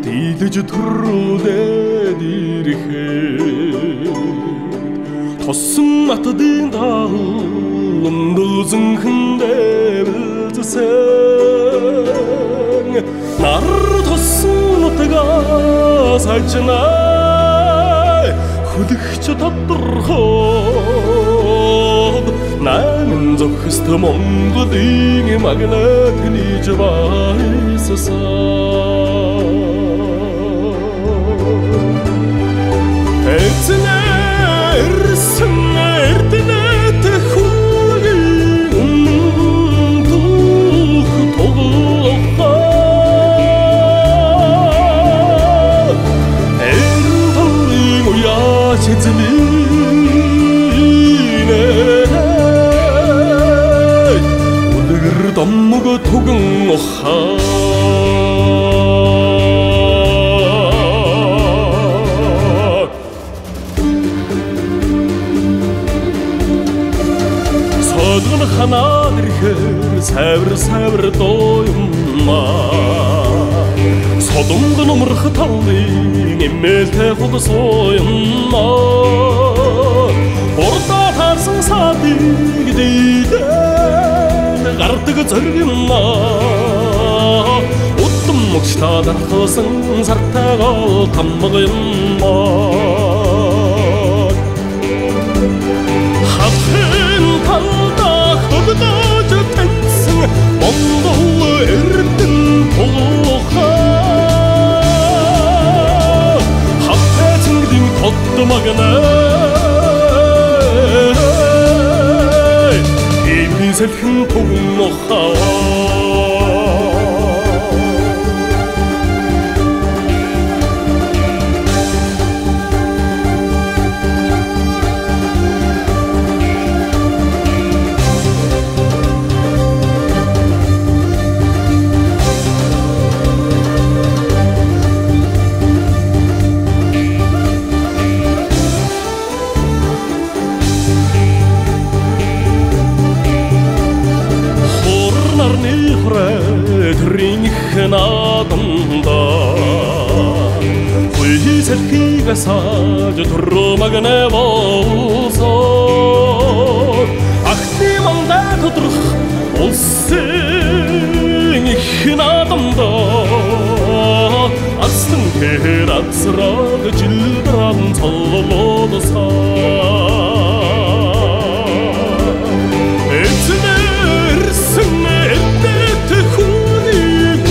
Идэж төрүүлээд ирэхэд тосон матдын таал өндөзөнхөндөө билжсэн нар тосон нутгаас хажнаа хүлэгч тодорхой 나는 зөвхөст Монголын магнат хийж байссан Эцнэрсэн эрдэнэт хүүгийн түүх тоглохоо эрдэнийн уяач эзэмийнэ үлгэр доммог түгэн ухаа Ханаа ирэхээр сайвар дууймаа Содомг нумрах талын эмээлтэй худсууймаа Урдаа таарсан садыг дийдэн гардаг зоргимаа Удам мөгчтаа дархсан сартайгаа тамгаймаа Хатхэн талда хөдөөж таньсан Монгол эрдэн тоглохоо Хатхэн цэнгдийн тод магнаа Эми сэлхэн тоглохоо 나던다 후이셀기가 사저 도로마가네 보소 ахтиманда тодрох улсын их наданда астын хэр азраг жилдран цоллодсаа эцнэрсэн эддэт хүүнийг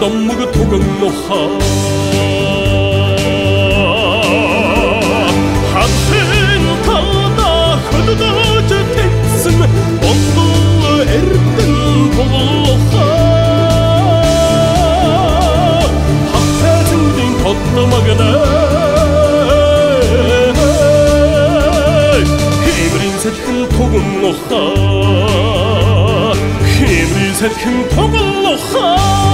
Доммог түгэн нухаа хатхэн талда хөдөөж таньсан Монгол эрдэн тоглохоо хатхэн цэнгдийн тод магнаа Хэмрийн сэлхэн түгэн нухаа Хэмрийн сэлхэн тоглохоо